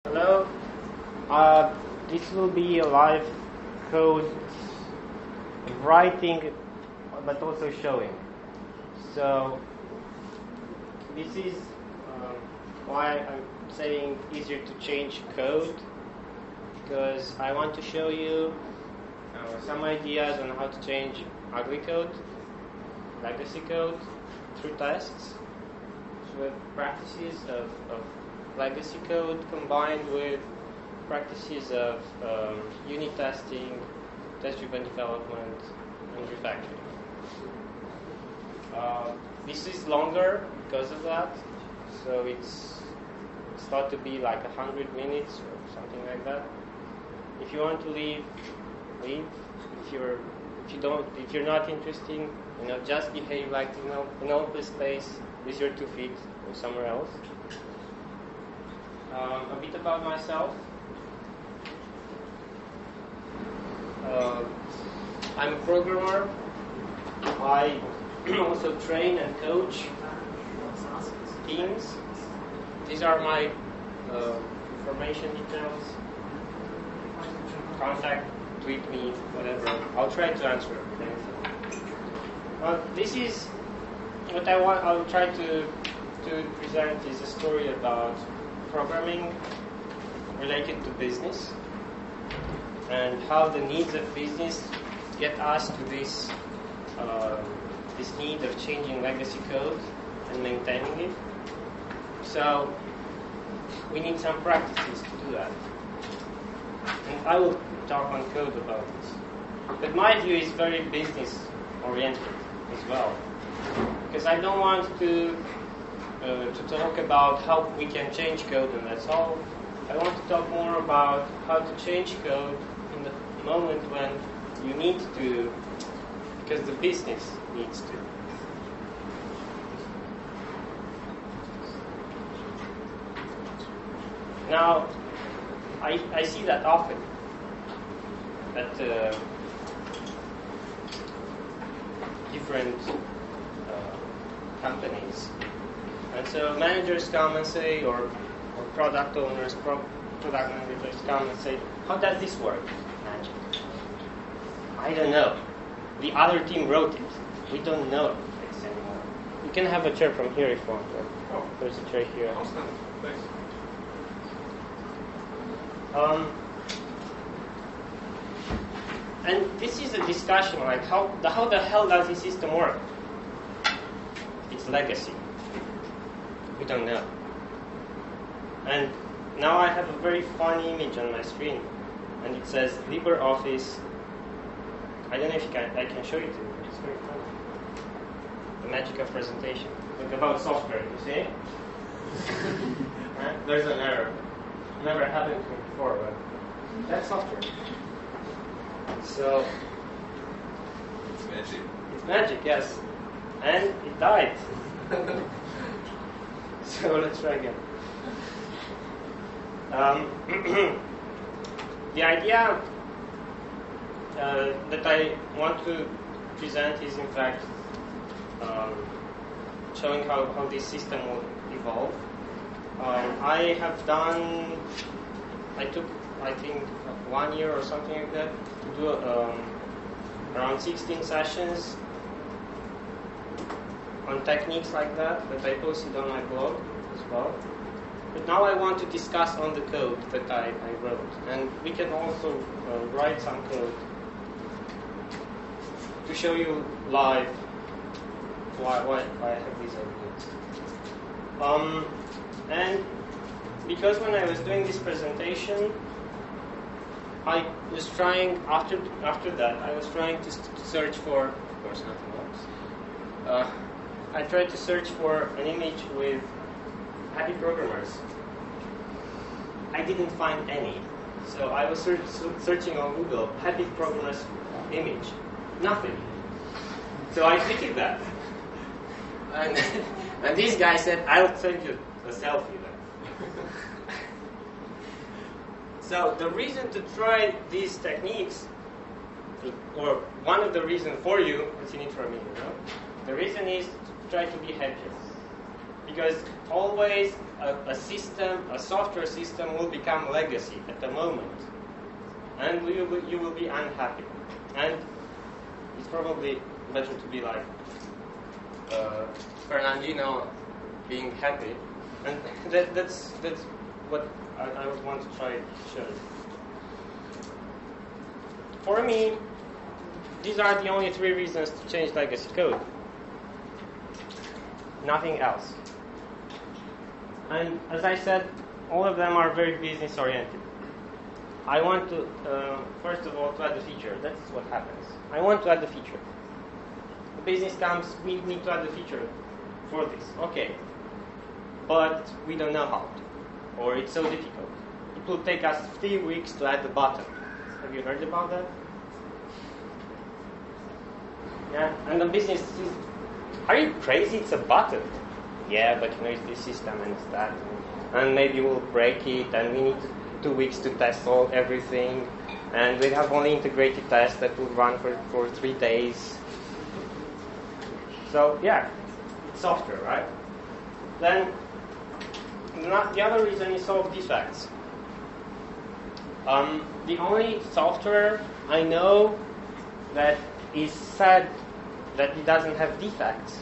Hello. This will be a live code writing, but also showing. So this is why I'm saying easier to change code, because I want to show you some ideas on how to change ugly code, legacy code, through tests. So with practices of legacy code combined with practices of unit testing, test-driven development, and refactoring. This is longer because of that, so it's thought to be like 100 minutes or something like that. If you want to leave. If you're not interested, just behave like in open space with your 2 feet or somewhere else. A bit about myself. I'm a programmer. I also train and coach teams. These are my information details. Contact, tweet me, whatever. I'll try to answer anything. This is what I want. I'll try to present is a story about programming related to business and how the needs of business get us to this need of changing legacy code and maintaining it. So we need some practices to do that. And I will talk on code about this. But my view is very business oriented as well, because I don't want to talk about how we can change code and that's all. I want to talk more about how to change code in the moment when you need to, because the business needs to. Now, I see that often, that different companies. And so managers come and say, or product owners, product managers come and say, how does this work? Magic. I don't know. The other team wrote it. We don't know this anymore. You can have a chair from here if you want. Oh, there's a chair here. Thanks. And this is a discussion like how the hell does this system work? It's legacy. We don't know. And now I have a very funny image on my screen, and it says LibreOffice. I don't know if I can show it to you. It's very funny. The magic of presentation. Like about software, you see? There's an error. Never happened to me before, but that's software. So it's magic. It's magic, yes. And it died. So let's try again. The idea that I want to present is in fact showing how this system will evolve. I took, I think, 1 year or something like that to do around 16 sessions on techniques like that I posted on my blog as well. But now I want to discuss on the code that I wrote. And we can also write some code to show you live why I have these ideas. And because when I was doing this presentation, I was trying, after that, I was trying to search for, of course nothing else. I tried to search for an image with happy programmers. I didn't find any. So I was searching on Google, happy programmers image. Nothing. So I tweeted that. And this guy said, I'll send you a selfie then. So the reason to try these techniques, or one of the reasons for you, what's in it for me, the reason is to try to be happier. because always a system, a software system will become legacy at the moment, and you will be unhappy. And it's probably better to be like Fernandino being happy, and that's what I would want to try to show you. For me, these are the only 3 reasons to change legacy code. Nothing else. And as I said, all of them are very business oriented. I want to, first of all, to add a feature. That's what happens. I want to add a feature. The business comes, we need to add a feature for this. Okay. But we don't know how to, or it's so difficult. It will take us 3 weeks to add the button. Have you heard about that? Yeah, and the business is, are you crazy? It's a button. Yeah, but it's this system and it's that. And maybe we'll break it, and we need 2 weeks to test everything. And we have only integrated tests that will run for 3 days. So, yeah, it's software, right? Then, the other reason is solve defects. The only software I know that is said that it doesn't have defects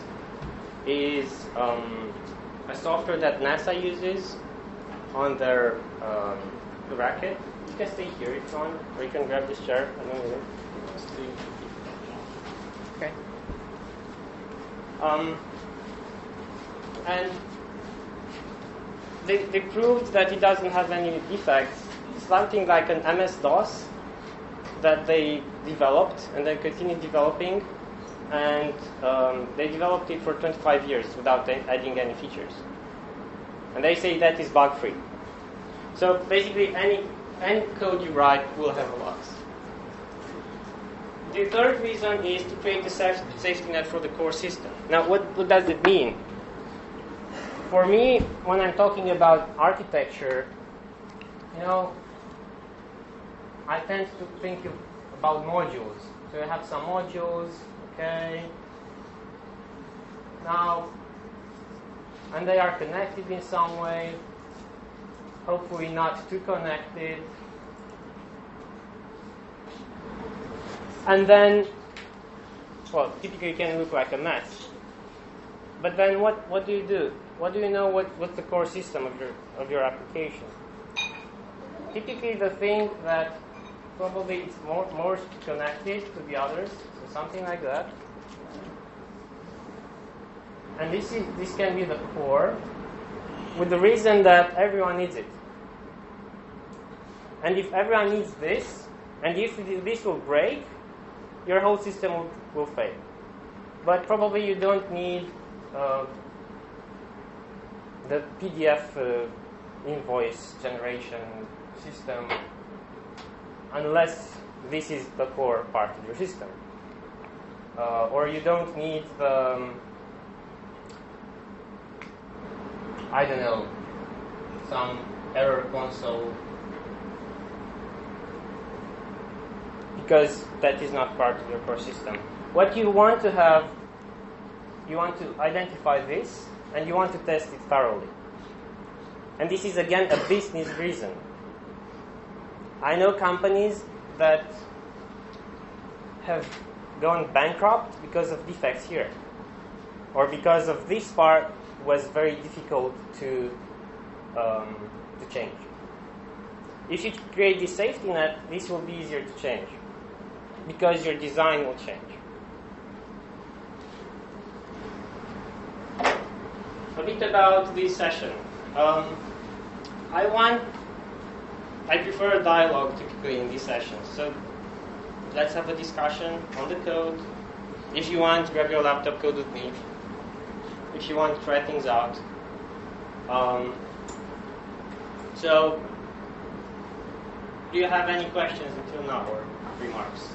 is a software that NASA uses on their racket. You can stay here if you want, or you can grab this chair. I don't know. Okay. And they proved that it doesn't have any defects. Something like an MS-DOS that they developed, and they continued developing, and they developed it for 25 years without adding any features. And they say that is bug-free. So basically, any code you write will have logs. The third reason is to create a safety net for the core system. Now, what does it mean? For me, when I'm talking about architecture, I tend to think about modules. So you have some modules, okay. Now, and they are connected in some way, hopefully not too connected. And then, well, typically it can look like a mess. But then what do you do? What do you know what's the core system of your application? Typically the thing that probably it's more connected to the others, so something like that. And this can be the core, with the reason that everyone needs it. And if everyone needs this, and if this will break, your whole system will fail. But probably you don't need the PDF invoice generation system unless this is the core part of your system. Or you don't need the, I don't know, some error console, because that is not part of your core system. What you want to have, you want to identify this, and you want to test it thoroughly. And this is again a business reason. I know companies that have gone bankrupt because of defects here, or because of this part was very difficult to change. If you create this safety net, this will be easier to change because your design will change. A bit about this session. I prefer a dialogue typically in these sessions. So let's have a discussion on the code. If you want, grab your laptop, code with me. If you want to try things out. So, do you have any questions until now or remarks?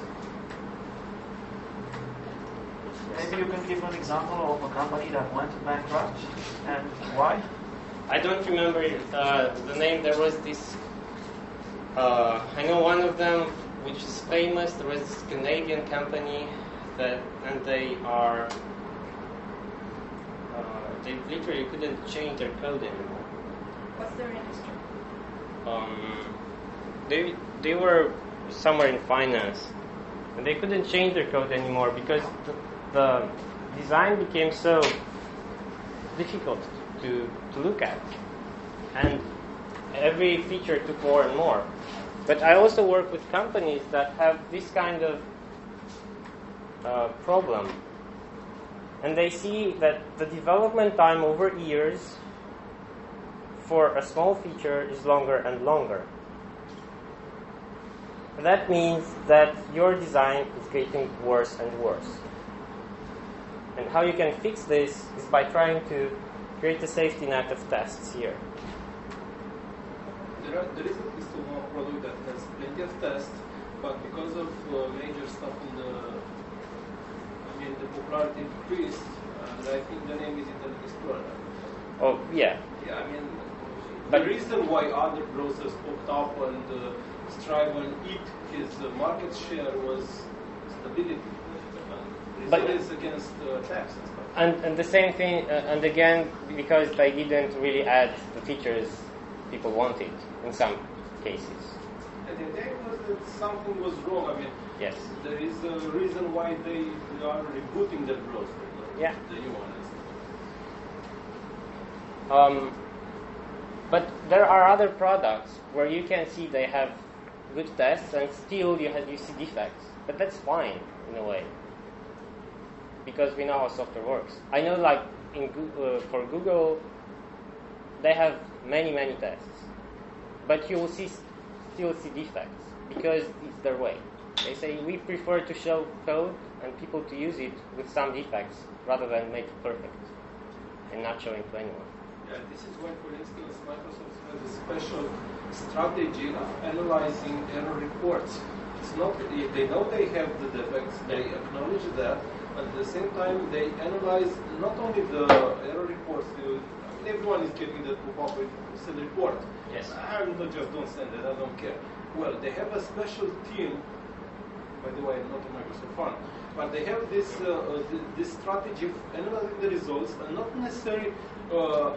Maybe you can give an example of a company that went bankrupt and why? I don't remember the name. There was this, I know one of them which is famous. There was this Canadian company and they are they literally couldn't change their code anymore. What's their industry? They were somewhere in finance, and they couldn't change their code anymore because the design became so difficult to look at, and every feature took more and more. But I also work with companies that have this kind of problem, and they see that the development time over years for a small feature is longer and longer. That means that your design is getting worse and worse. And how you can fix this is by trying to create a safety net of tests here. There is at least one product that has plenty of tests, but because of major stuff in the popularity increased, and I think the name is Internet Explorer. Oh, yeah. Yeah, I mean, But the reason why other browsers popped up and strive and eat his market share was stability. But It is against attacks and stuff. and the same thing, and again, because they didn't really add the features people wanted in some cases. And the idea was that something was wrong. I mean, Yes. there is a reason why they are rebooting the browser. Yeah. The new one. But there are other products where you can see they have good tests and still you see defects. But that's fine in a way, because we know how software works. I know, like for Google, they have many tests, but you will still see defects because it's their way. They say we prefer to show code and people to use it with some defects rather than make it perfect and not showing to anyone. Yeah, this is why, for instance, Microsoft has a special strategy of analyzing error reports. It's not they know they have the defects, they acknowledge that, but at the same time they analyze not only the error reports. Everyone is getting that pop-up with send report. Yes. I'm not just don't send it. I don't care. Well, they have a special team. By the way, I'm not a Microsoft fan, but they have this this strategy of analyzing the results and not necessarily the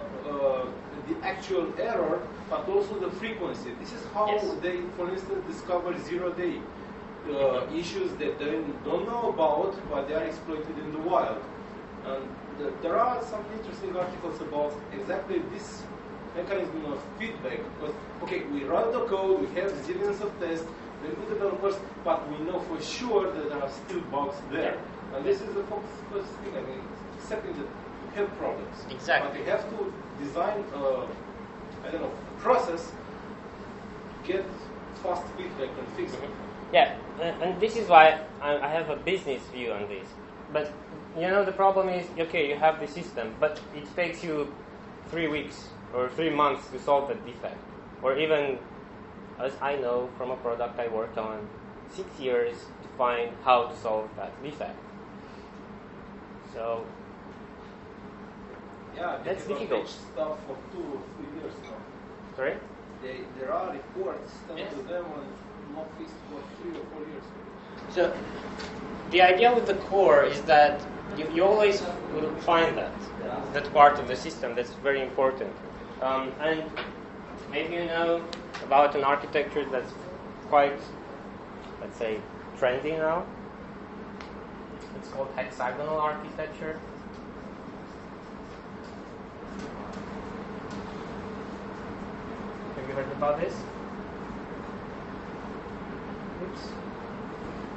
actual error, but also the frequency. This is how they, for instance, discover zero-day issues that they don't know about, but they are exploited in the wild. And there are some interesting articles about exactly this mechanism of feedback. Because, okay, we run the code, we have zillions of tests, very good developers, but we know for sure that there are still bugs there. And this is the first thing. I mean, accepting that you have problems. Exactly. But you have to design, a process to get fast feedback and fix it. Yeah, and this is why I have a business view on this. But the problem is, okay, you have the system, but it takes you 3 weeks or 3 months to solve that defect, or even, as I know from a product I worked on, 6 years to find how to solve that defect. So yeah, that's difficult. Stuff for 2 or 3 years now. Sorry? There are reports sent to them and not fixed for 3 or 4 years. So the idea with the core is that you always will find that part of the system that's very important. And maybe you know about an architecture that's quite, let's say, trendy now. It's called hexagonal architecture. Have you heard about this? Oops.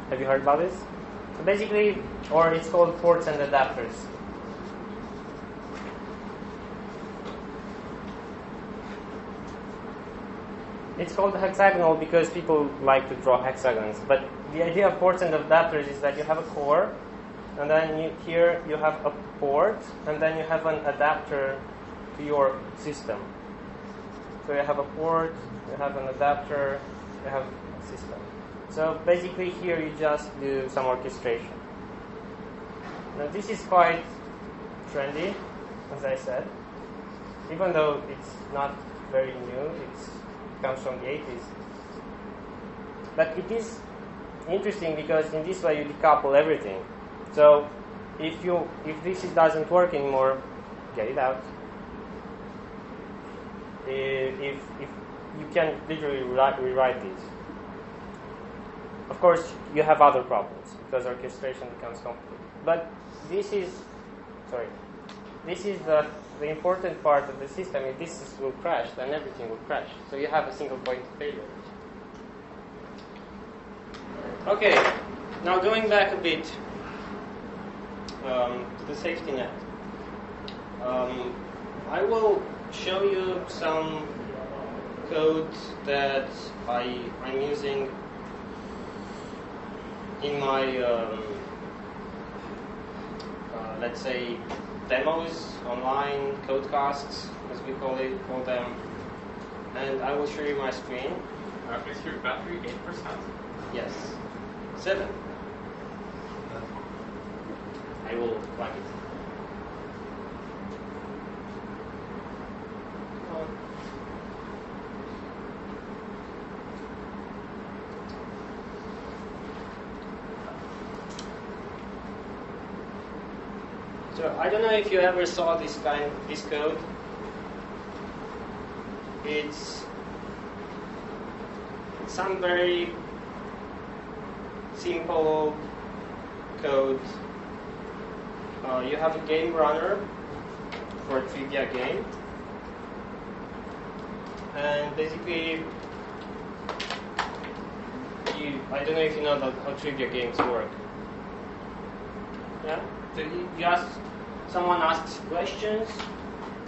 Have you heard about this? So basically, or it's called ports and adapters. It's called hexagonal because people like to draw hexagons. But the idea of ports and adapters is that you have a core, and then here you have a port, and then you have an adapter to your system. So you have a port, you have an adapter, you have a system. So basically here you just do some orchestration. Now this is quite trendy, as I said. Even though it's not very new, it comes from the 80s. But it is interesting because in this way you decouple everything. So if this doesn't work anymore, get it out. If you can literally rewrite this. Of course, you have other problems because orchestration becomes complicated. But this is the important part of the system. If this will crash, then everything will crash. So you have a single point of failure. Okay, now going back a bit to the safety net. I will show you some code that I'm using in my, let's say, demos, online, codecasts, as we call them. And I will show you my screen. Is your battery 8%? Yes. 7. I will plug it. So I don't know if you ever saw this code. It's some very simple code. You have a game runner for a trivia game, and basically, I don't know if you know how trivia games work. Yeah, so someone asks questions,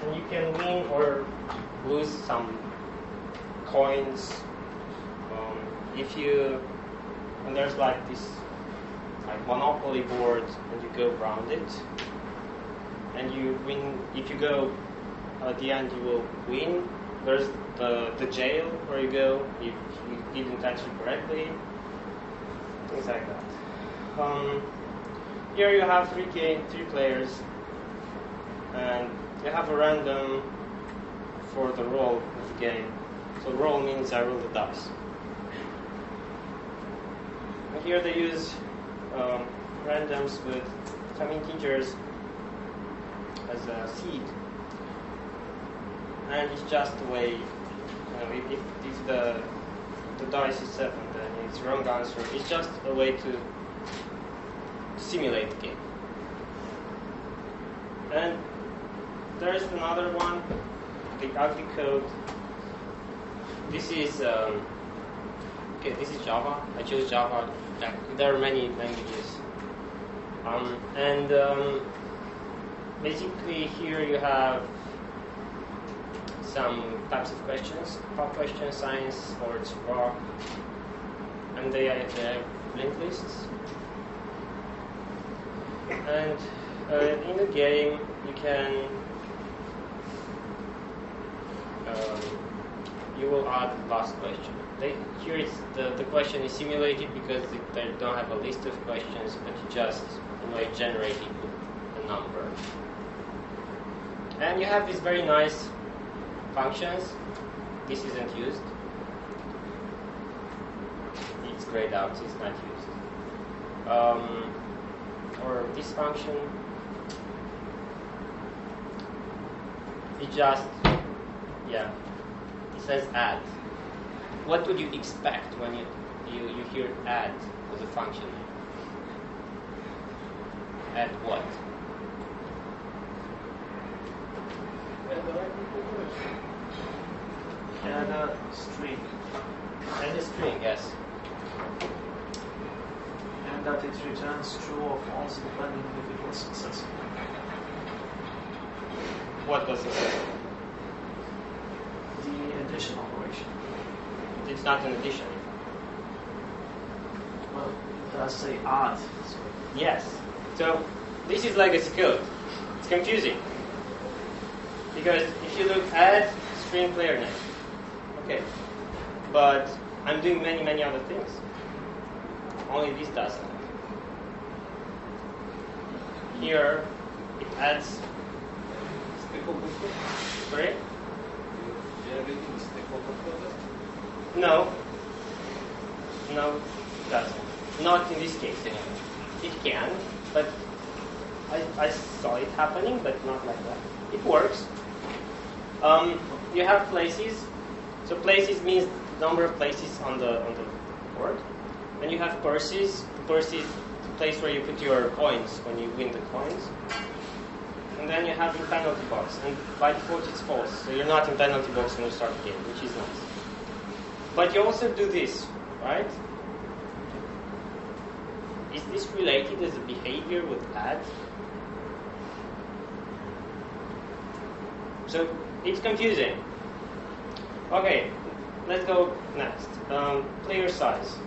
and you can win or lose some coins. And there's like this Monopoly board, and you go around it, and you win. If you go at the end, you will win. There's the jail where you go if you didn't answer correctly, things like that. Here you have three players, and you have a random for the roll of the game. So roll means I roll the dice. And here they use randoms with some integers as a seed. And it's just a way, if the dice is 7, then it's wrong answer. It's just a way to simulate the game. And there's another one, the ugly code. This is this is Java. I chose Java. There are many languages. Basically here you have some types of questions: pop questions, science, sports, rock, and they have linked lists. And in the game, you can you will add the last question. Here is the question is simulated because they don't have a list of questions, but you just generate a number. And you have these very nice functions. This isn't used. It's grayed out. It's not used. Or this function. It just, it says add. What would you expect when you hear add as a function? Add what? Add a string. Add a string, yes. And that it returns true or false depending if it was successful. What does it say? The addition operation. It's not an addition. Well, it does say add. So. Yes. So this is legacy code. It's confusing. Because if you look at string player name, okay, but I'm doing many other things. Only this doesn't. Here, it adds. Sorry? No, it doesn't. Not in this case anyway. It can, but I saw it happening, but not like that. It works. You have places. So places means number of places on the board. Then you have purses. The purse is the place where you put your coins when you win the coins. And then you have the penalty box. And by default it's false. So you're not in penalty box when you start the game, which is nice. But you also do this, right? Is this related as a behavior with add? So it's confusing. Okay, let's go next. Player size.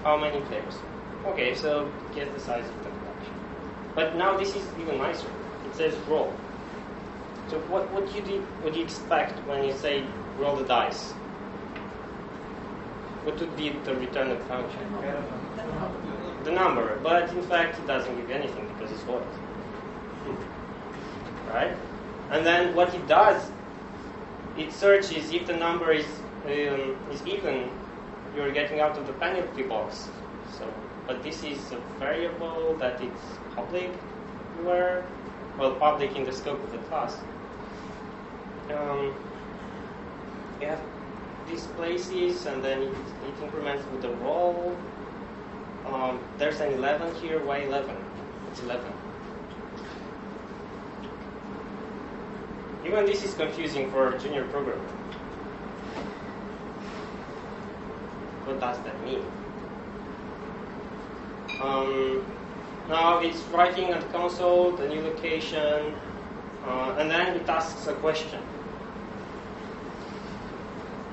How many players? Okay, so guess the size of the collection. But now this is even nicer. It says roll. So what would you expect when you say roll the dice? What would be the return of function? The number. But in fact, it doesn't give you anything because it's void. Right? And then what it does, it searches if the number is even, you're getting out of the penalty box. So, but this is a variable that it's public everywhere. Well, public in the scope of the class. You have these places, and then it increments with the roll. There's an 11 here. Why 11? It's 11. Even this is confusing for a junior programmer. What does that mean? Now it's writing on the console, the new location, and then it asks a question.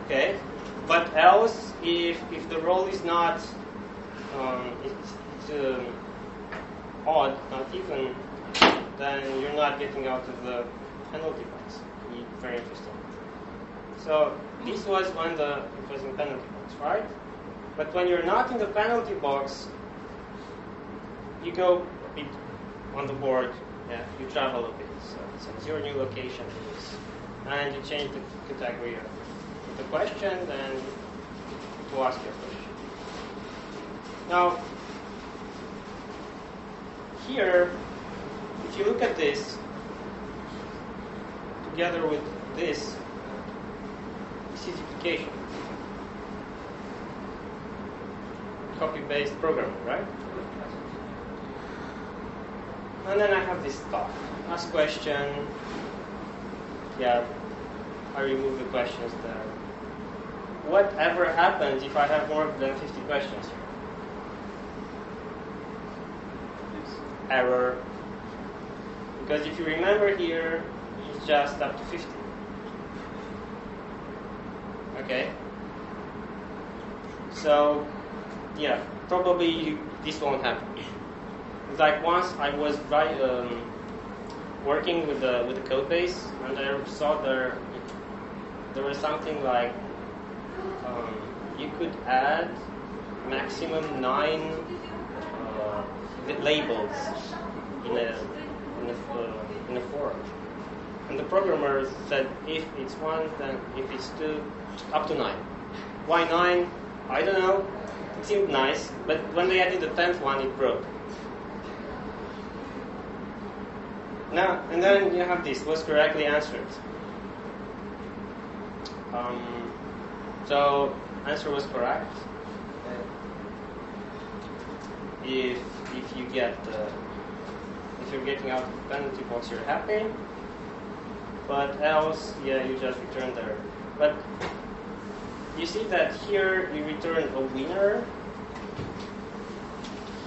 Okay, but else, if the roll is not it's odd, not even, then you're not getting out of the penalty box. Very interesting. So this was when it was in penalty box, right? But when you're not in the penalty box, you go a bit on the board. Yeah, you travel a bit. So it says your new location is, and you change the category of the question, and to ask your question. Now, here, if you look at this, together with this is duplication. Copy-paste programming, right? And then I have this stuff. Ask question. Yeah, I remove the questions there. Whatever happens if I have more than 50 questions here? Error. Because if you remember here, it's just up to 50. Okay? So, yeah, probably this won't happen. It's like once I was working with the code base, and I saw there was something like you could add maximum 9 labels in a form. And the programmer said if it's 1, then if it's 2, up to 9. Why 9? I don't know. It seemed nice, but when they added the 10th one, it broke. Now, and then you have this, was correctly answered. So, answer was correct. If you get if you're getting out of the penalty box, you're happy. But else, yeah, you just return there. But you see that here you return a winner.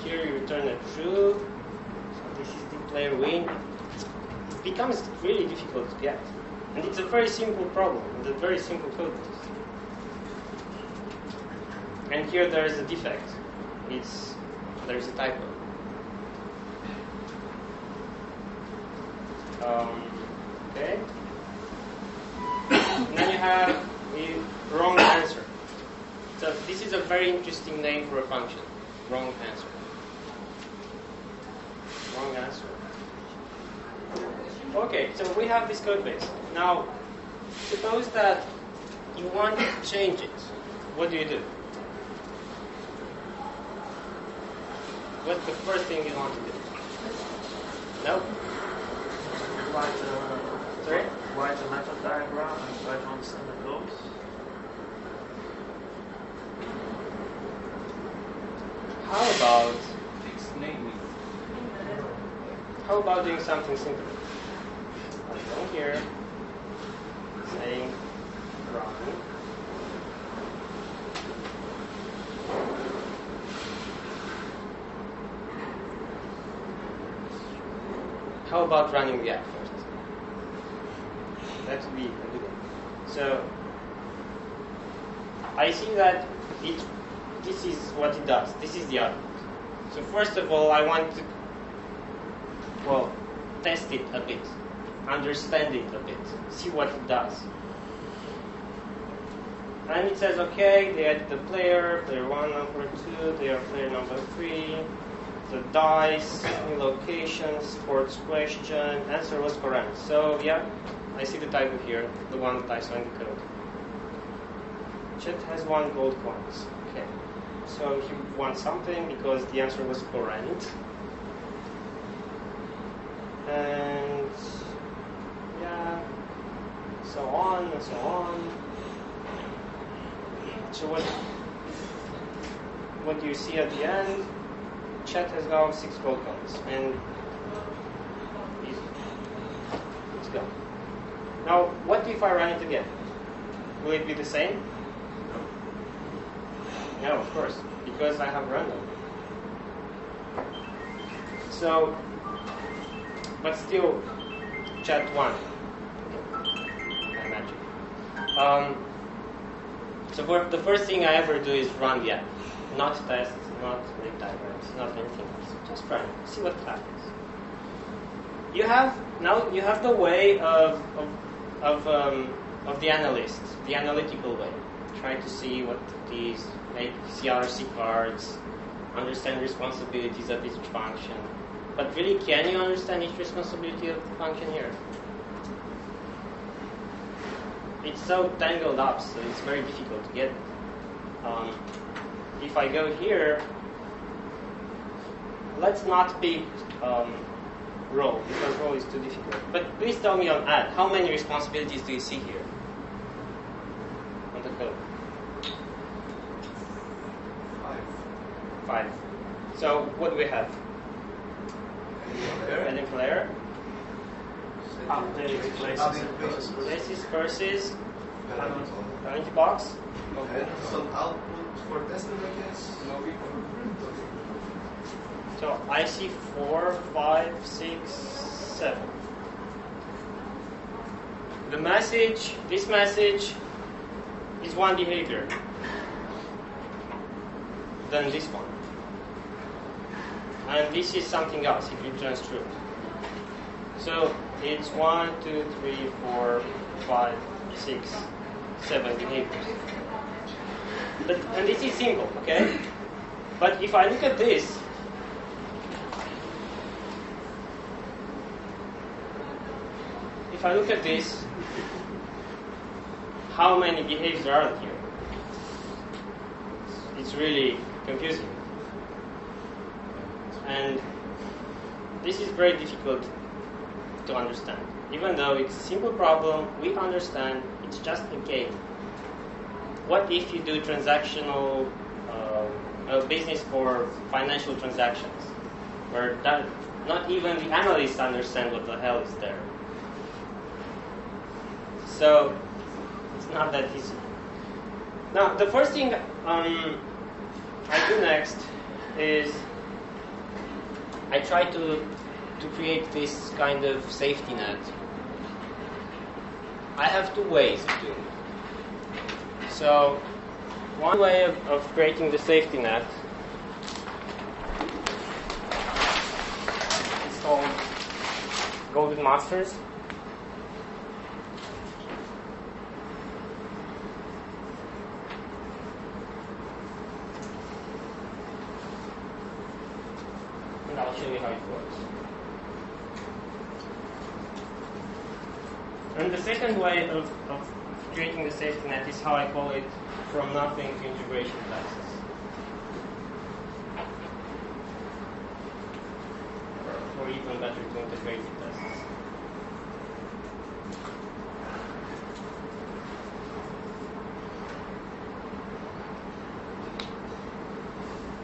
Here you return a true. So this is the player win. It becomes really difficult to get. And it's a very simple problem, with a very simple code base. And here there is a defect. There is a typo. Okay. And then you have a wrong answer. So this is a very interesting name for a function. Wrong answer. Wrong answer. Okay, so we have this code base. Now, suppose that you want to change it. What do? What's the first thing you want to do? Nope. Sorry? Write a method diagram and try to understand the codes. How about Fix naming. doing something simple? I go here, saying run. How about running the app first? That would be a good one. So I see that this is what it does. This is the output. So first of all, I want to, well, test it a bit, understand it a bit, see what it does. And it says, okay, they added the player 1, number 2, they are player number 3, the dice, new location, sports question, answer was correct. So yeah, I see the typo here, the one that I saw in the code. Chet has 1 gold coins. Okay, so he won something because the answer was correct. And yeah, so on and so on. So what do you see at the end? Chet has now 6 gold coins, and it's gone. Now, what if I run it again? Will it be the same? No, of course, because I have random. So, but still, Chet won. By magic. So the first thing I ever do is run the app. Not test, not make diagrams, not anything else. Just run it, see what happens. You have the way of the analyst, the analytical way. Try to see what it is, make CRC cards, understand responsibilities of each function. But really, can you understand each responsibility of the function here? It's so tangled up, so it's very difficult to get. If I go here, let's not pick row, because row is too difficult. But please tell me on add, how many responsibilities do you see here on the code? 5. So what do we have? Adding player. Update Places versus empty box. Okay. Some output for testing, I guess. So I see 4, 5, 6, 7. The message, this message, is one behavior. Then this one. And this is something else, it returns true. So it's 1, 2, 3, 4, 5, 6, 7 behaviors. And this is simple, okay? But if I look at this, how many behaviors are here? It's really confusing. And this is very difficult to understand. Even though it's a simple problem, we understand it's just a game. What if you do transactional business for financial transactions, where not even the analysts understand what the hell is there? So it's not that easy. Now, the first thing I do next is I try to create this kind of safety net. I have 2 ways of doing it. So one way of creating the safety net is called Golden Masters. And I'll show you how it works. And the second way of creating the safety net is how I call it from nothing to integration classes. or even better to integrate the tests.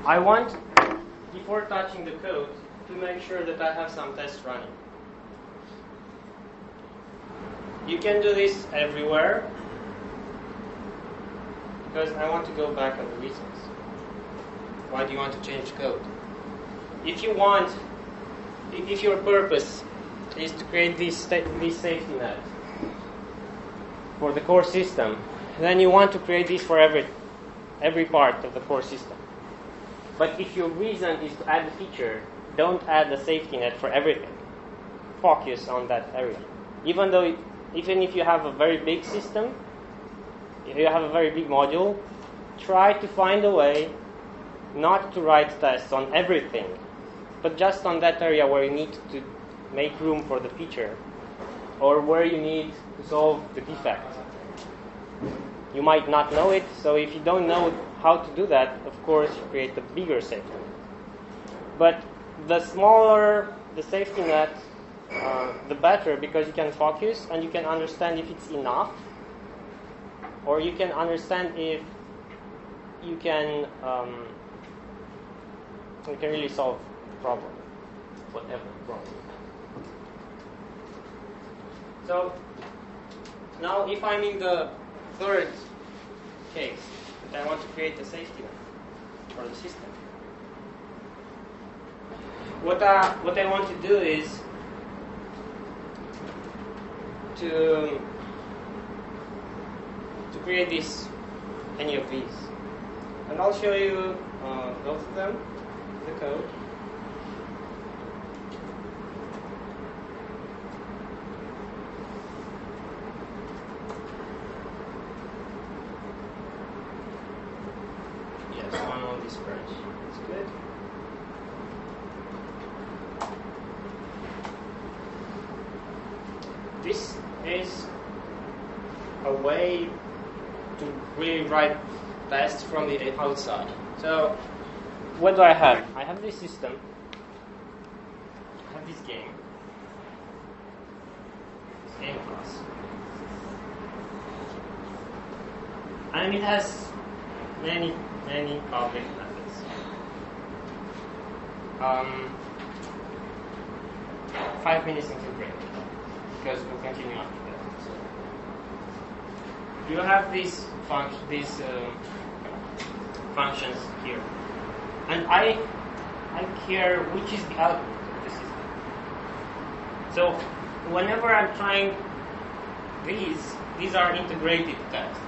I want, before touching the code, to make sure that I have some tests running. You can do this everywhere, because I want to go back on the reasons. Why do you want to change code? If you want, if your purpose is to create this safety net for the core system, then you want to create this for every part of the core system. But if your reason is to add a feature, don't add a safety net for everything. Focus on that area. Even if you have a very big system, if you have a very big module, try to find a way not to write tests on everything, but just on that area where you need to make room for the feature, or where you need to solve the defect. You might not know it, so if you don't know how to do that, of course you create a bigger safety net. But the smaller the safety net, the better, because you can focus and you can understand if it's enough, or you can understand if you can really solve the problem, whatever problem. So now, if I'm in the third case, that I want to create a safety net for the system, what I want to do is to create any of these, and I'll show you both of them, the code. Yes, one on this branch. That's good. This is a way to really write tests from the outside. So, what do I have? I have this system. I have this game. This game class. And it has many public methods. 5 minutes until break, because we'll continue after that. So, you have these functions here, and I care which is the output of the system. So whenever I'm trying these are integrated tests.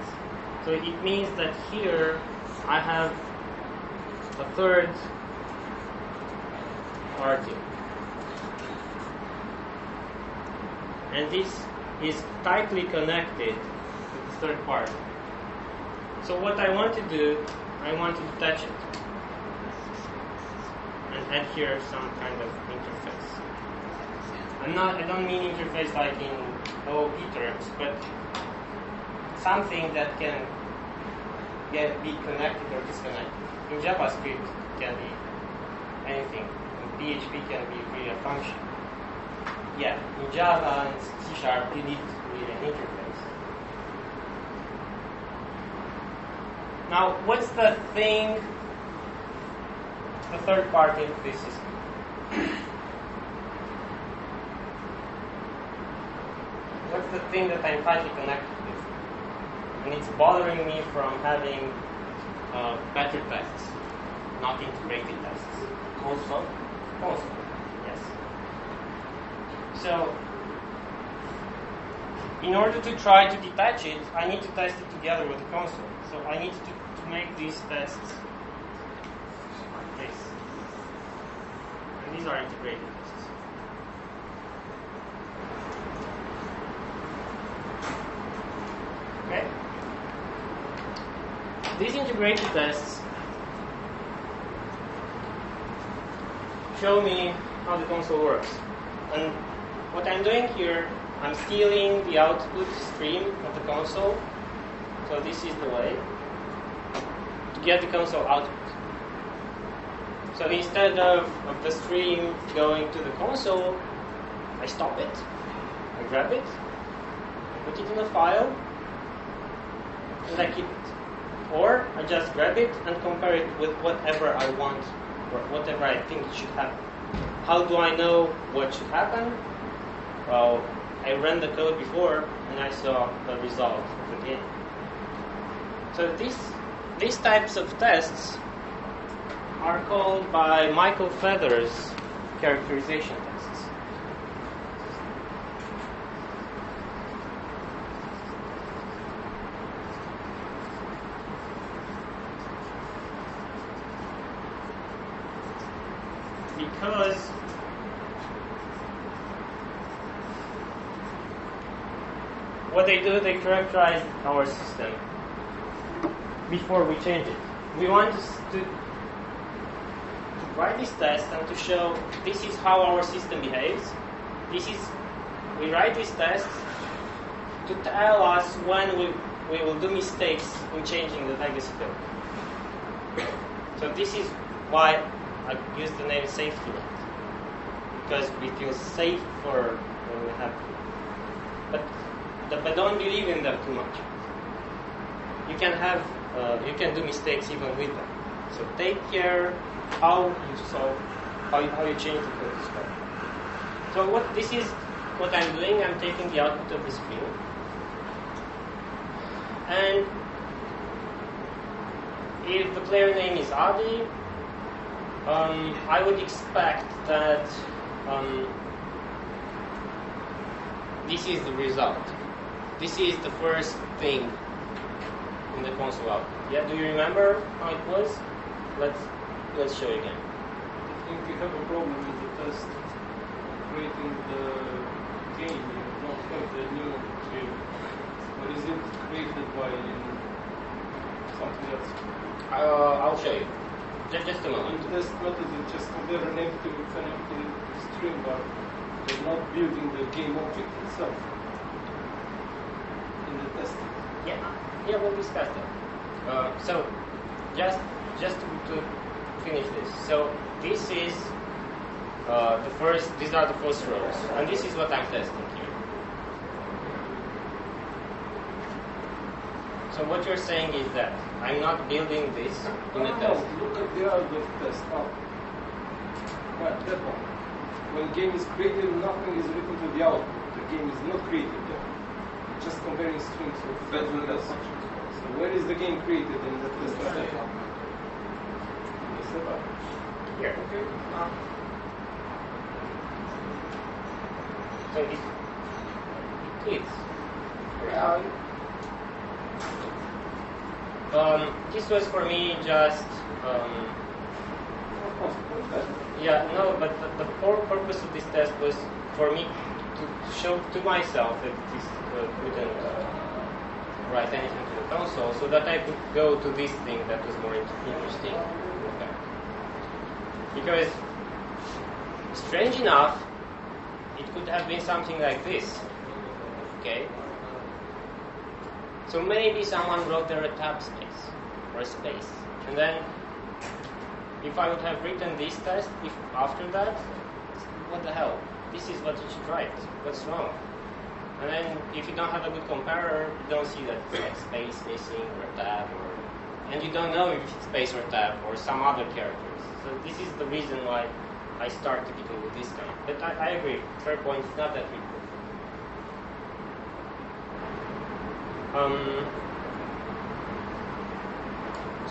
So it means that here I have a third party, and this is tightly connected to the third party. So what I want to do, I want to detach it and add here some kind of interface. I don't mean interface like in OOP terms, but something that can be connected or disconnected. In JavaScript, it can be anything. In PHP, can be really a function. Yeah, in Java and C# you need really an interface. Now, what's the thing, the third party of this system? What's the thing that I'm tightly connected with? And it's bothering me from having better tests, not integrated tests. Console? Console, yes. So, in order to try to detach it, I need to test it together with the console. So I need to make these tests like this. And these are integrated tests. Okay? These integrated tests show me how the console works. And what I'm doing here, I'm stealing the output stream of the console. So this is the way to get the console output. So instead of the stream going to the console, I stop it, I grab it, I put it in a file, and I keep it. Or I just grab it and compare it with whatever I want, or whatever I think it should happen. How do I know what should happen? Well, I ran the code before, and I saw the result of the game. So these types of tests are called by Michael Feathers characterization tests. Because what they do, they characterize our system before we change it. We want to write this test and to show this is how our system behaves. We write this test to tell us when we will do mistakes in changing the legacy code. So this is why I use the name safety net, because we feel safer when we have it. But don't believe in them too much. You can do mistakes even with them. So take care how you change the code as well. So this is what I'm doing. I'm taking the output of the screen, and if the player name is Adi, I would expect that this is the result. This is the first thing in the console output. Yeah, do you remember how it was? Let's show you again. I think you have a problem with the test creating the game. You don't have the new game. Or is it created by something else? I'll show you. Just a In moment. test method, you just compare an empty with an empty string, but you're not building the game object itself in the testing. Yeah, we'll discuss that. So, just to finish this. So this is these are the first rows, and this is what I'm testing here. So what you're saying is that I'm not building this in a test. Look at the other test. Right, that one. When game is created, nothing is written to the output. The game is not created there. Just comparing strings of functions. So where is the game created in the test step? In the setup. Here. Okay. So it clicks. This was for me just but the core purpose of this test was for me to show to myself that this couldn't write anything to the console, so that I could go to this thing that was more interesting. Okay. Because, strange enough, it could have been something like this. Okay? So maybe someone wrote there a tab space, or a space. And then, if I would have written this test, if after that, what the hell? This is what you should write. What's wrong? And then, if you don't have a good comparer, you don't see that it's like space missing, or a tab, and you don't know if it's space or tab, or some other characters. So this is the reason why I start typically with this kind. But I agree, fair point, it's not that big.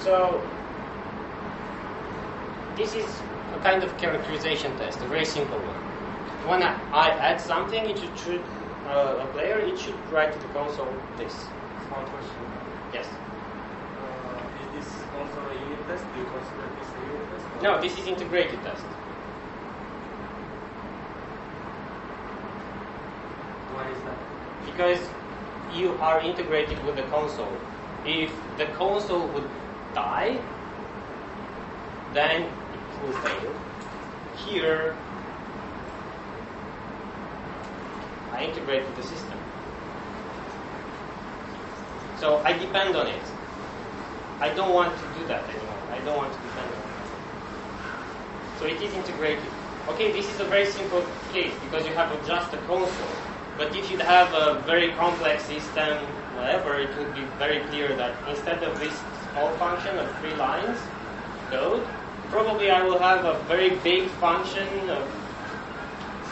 So this is a kind of characterization test, a very simple one. When I add something, it should a player, it should write to the console this. Small question. Yes. Is this also a unit test? Do you consider this a unit test? No, this is integrated test. Why is that? Because you are integrated with the console. If the console would die, then it will fail. Here, I integrate with the system. So I depend on it. I don't want to do that anymore. I don't want to depend on it. So it is integrated. Okay, this is a very simple case because you have just a console. But if you have a very complex system, whatever, it would be very clear that instead of this small function of 3 lines code, probably I will have a very big function of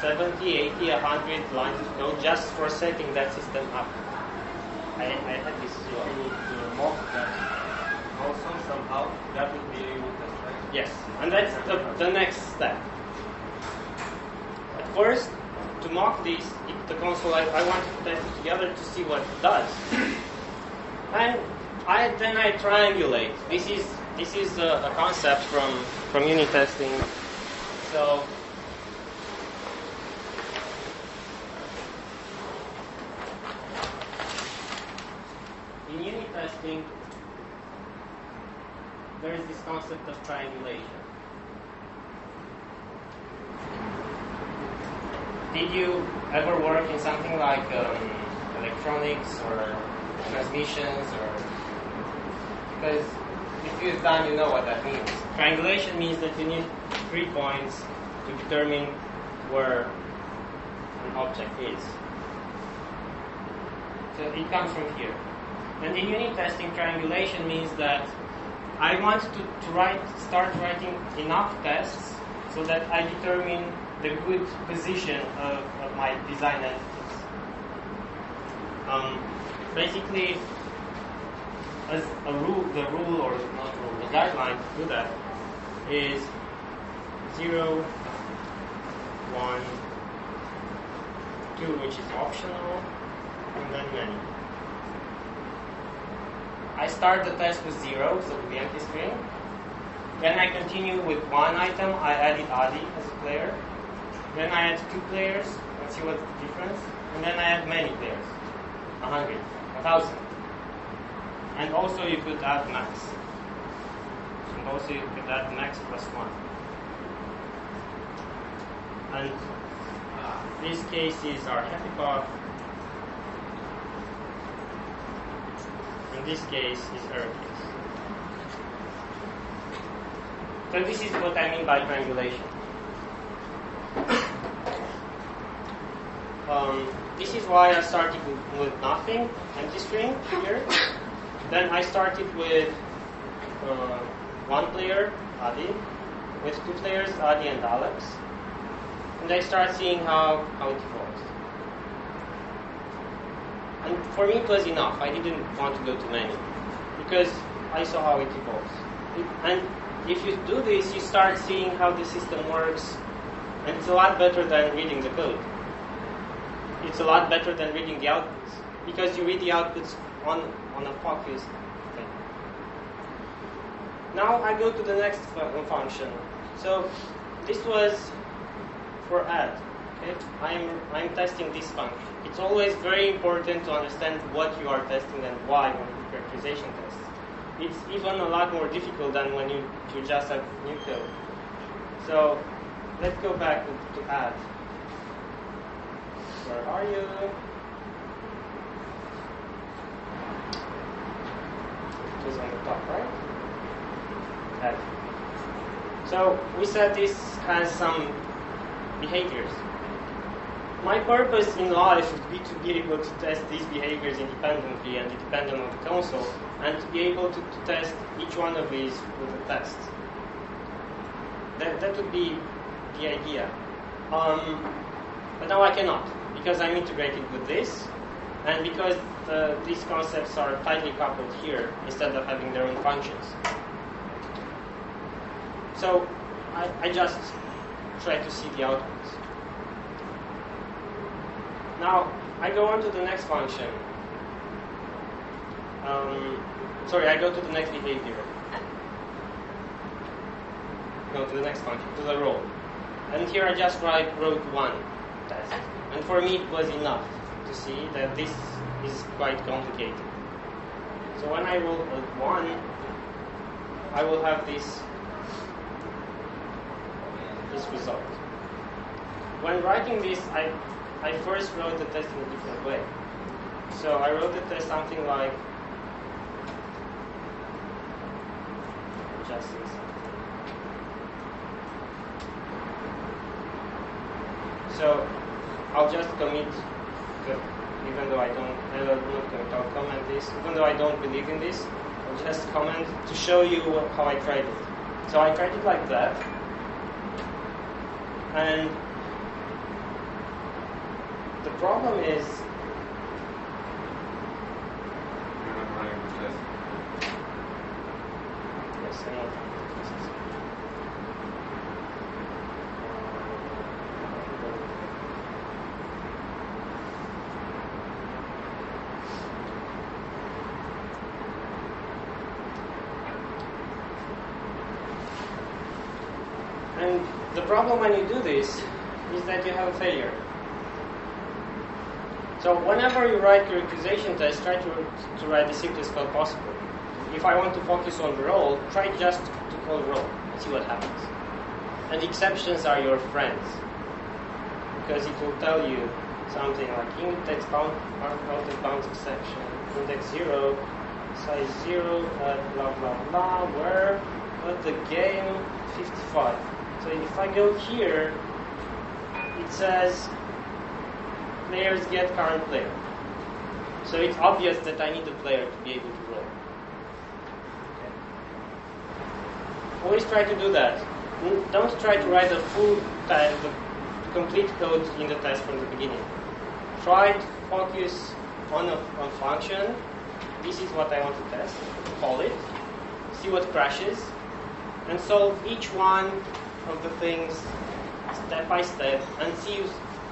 70, 80, 100 lines of code just for setting that system up. I had this as well. To mock that also somehow, that would be a unit test, right? Yes, and that's the next step. First, to mock this, the console, I want to test it together to see what it does. And then I triangulate. This is a concept from unit testing. So in unit testing, there is this concept of triangulation. Did you ever work in something like electronics or transmissions, or because if you've done, you know what that means. Triangulation means that you need 3 points to determine where an object is. So it comes from here. And in unit testing, triangulation means that I want to start writing enough tests so that I determine the good position of my design entities. Basically, as a rule, the rule or not rule, the guideline to do that is 0, 1, 2, which is optional, and then many. I start the test with 0, so with the empty string. Then I continue with 1 item. I added Adi as a player. Then I add 2 players. Let's see what's the difference. And then I add many players. 100, 1,000. And also you could add max. And also you could add max plus 1. And these cases are happy path. In this case is error case. So this is what I mean by triangulation. This is why I started with nothing, empty string here. Then I started with 1 player, Adi, with 2 players, Adi and Alex. And I start seeing how it evolves. And for me it was enough. I didn't want to go to many because I saw how it evolves. And if you do this, you start seeing how the system works, and it's a lot better than reading the code. It's a lot better than reading the outputs because you read the outputs on a focused thing. Now I go to the next function. So this was for add. Okay? I'm testing this function. It's always very important to understand what you are testing and why when you do characterization tests. It's even a lot more difficult than when you just have new code. So let's go back to add. Where are you? It was on the top, right? Add. So we said this has some behaviors. My purpose in life would be to be able to test these behaviors independently and independent of the console, and to be able to test each one of these with a test. That would be the idea. But now I cannot, because I'm integrated with this, and because these concepts are tightly coupled here instead of having their own functions. So I just try to see the outputs. Now I go on to the next function. I go to the next behavior. Go to the next function, to the row. And here I just wrote 1 test. And for me it was enough to see that this is quite complicated. So when I roll a 1, I will have this result. When writing this, I first wrote the test in a different way. So I wrote the test something like, just say something. So I'll just commit, even though I don't, not commit, I'll comment this, even though I don't believe in this, I'll just comment to show you how I tried it. So I tried it like that, and the problem is, You're not running the test. yes, I know. And the problem when you do this is that you have a failure. So whenever you write your accusation test, try to write the simplest code possible. If I want to focus on role, try just to call role and see what happens. And exceptions are your friends, because it will tell you something like index bound, out of bounds exception, index 0, size 0, blah blah blah, where at the game 55. So if I go here, it says players get current player. So it's obvious that I need the player to be able to roll. Okay. Always try to do that. Don't try to write the full test, the complete code in the test from the beginning. Try to focus on a function. This is what I want to test. Call it. See what crashes. And solve each one of the things step by step and see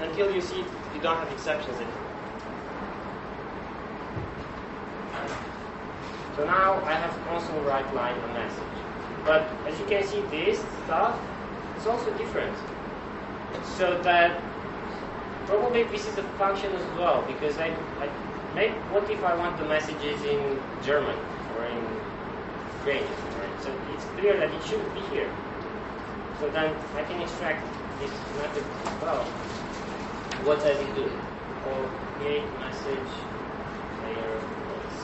until you see you don't have exceptions anymore. So now I have console write line a message. But as you can see, this stuff is also different. So that probably this is a function as well, because what if I want the messages in German or in Ukrainian, right? So it's clear that it should be here. So then I can extract this method as well. What does it do? Or create message layer voice.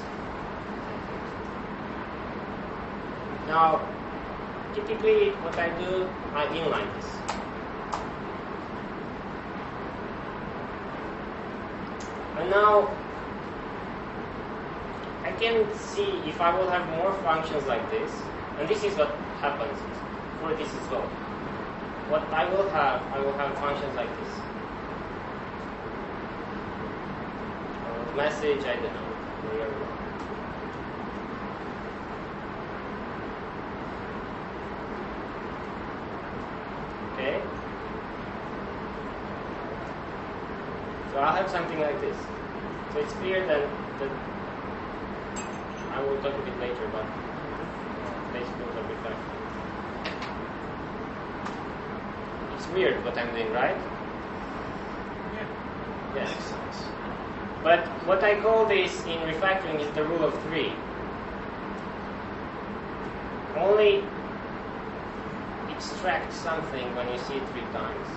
Now, typically what I do, I inline this. And now I can see if I will have more functions like this, and this is what happens for this as well. What I will have functions like this. Message, I don't know, layer 1. Okay? So I'll have something like this. So it's clear that I will talk a bit later, but basically a bit back. It's weird what I'm doing, right? Yeah. Yes. Makes sense. But what I call this in refactoring is the rule of 3. Only extract something when you see it 3 times.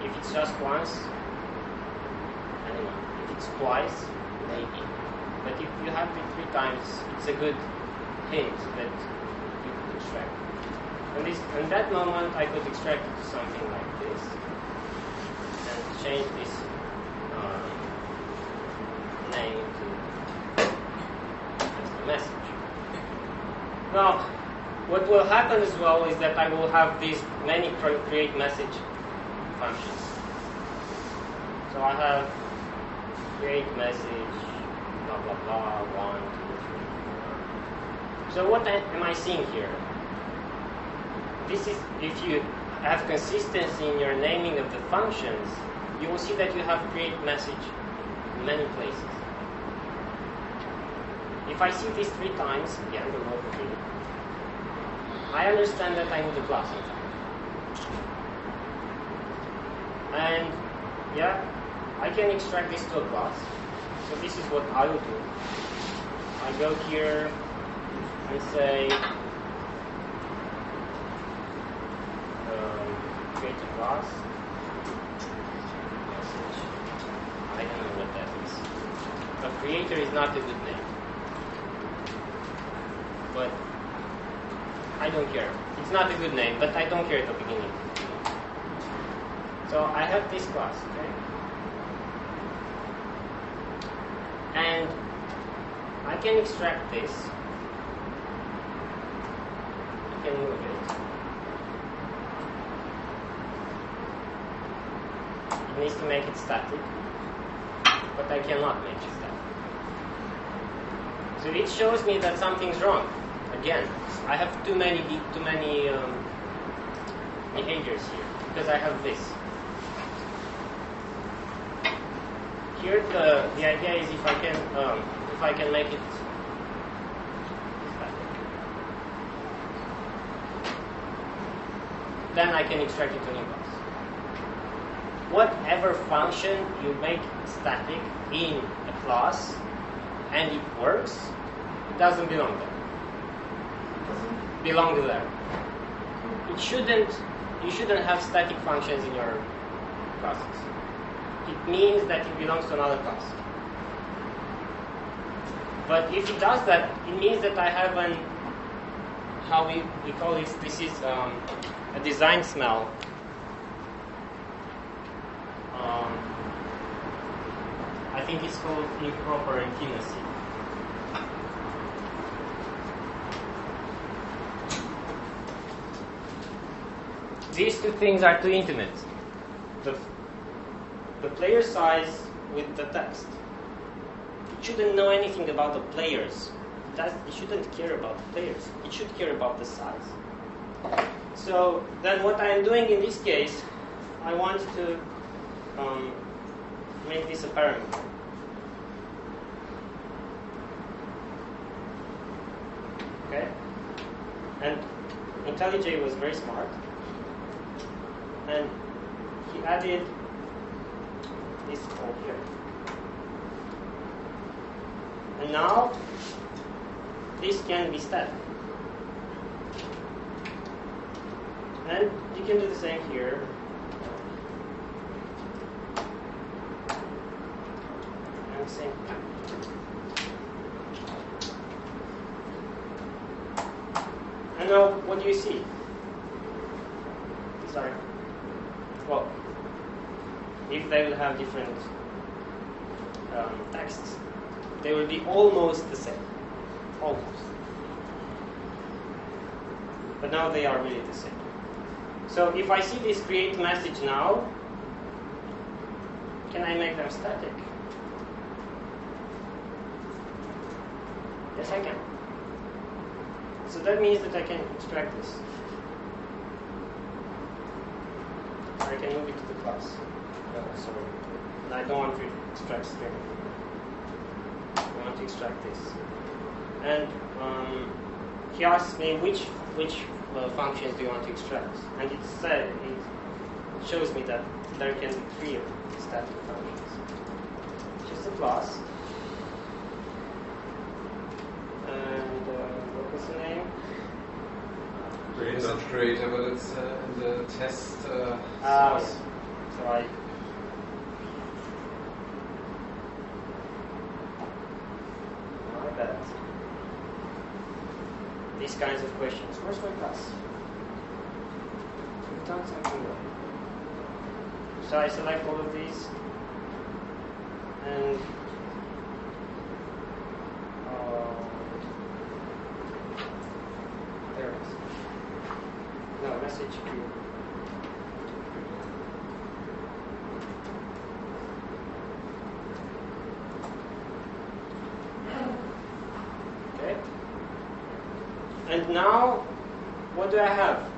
If it's just once, anyway. If it's twice, maybe. But if you have it 3 times, it's a good hint that you could extract. And in that moment, I could extract it to something like this and change this name to just a message. Now, what will happen as well is that I will have these many create message functions. So I have create message, blah blah blah, 1, 2, 3, 4. So what am I seeing here? This is, if you have consistency in your naming of the functions, you will see that you have create message in many places. If I see this 3 times, again, the rule of 3, I understand that I need a class inside. And yeah, I can extract this to a class. So this is what I will do. I go here and say create a class. Message. I don't know what that is. A creator is not a good name. But I don't care. It's not a good name, but I don't care at the beginning. So I have this class, okay? And I can extract this. I can move it. It needs to make it static, but I cannot make it static. So it shows me that something's wrong. Again, I have too many behaviors here because I have this. Here the idea is if I can make it static, then I can extract it to new class. Whatever function you make static in a class and it works, it doesn't belong there. Belong there. You shouldn't have static functions in your classes. It means that it belongs to another class. But if it does that, it means that I have how we call this is a design smell. I think it's called improper intimacy. These two things are too intimate. The player size with the text. It shouldn't know anything about the players. It shouldn't care about the players. It should care about the size. So then what I'm doing in this case, I want to make this a parameter. Okay? And IntelliJ was very smart. And he added this call here. And now this can be static. And you can do the same here. And same. And now what do you see? These are, well, if they will have different texts, they will be almost the same. Almost. But now they are really the same. So if I see this create message now, can I make them static? Yes, I can. So that means that I can extract this. I can move it to the class. Sorry. And I don't want to extract string. I want to extract this. And he asks me which functions do you want to extract? And it shows me that there can be 3 static functions. Just a class. And what was the name? It's not creator, but it's in the test. So like that. These kinds of questions. Where's my class? We've done something wrong. So I select all of these and there it is. No, message queue. Okay. And now, what do I have?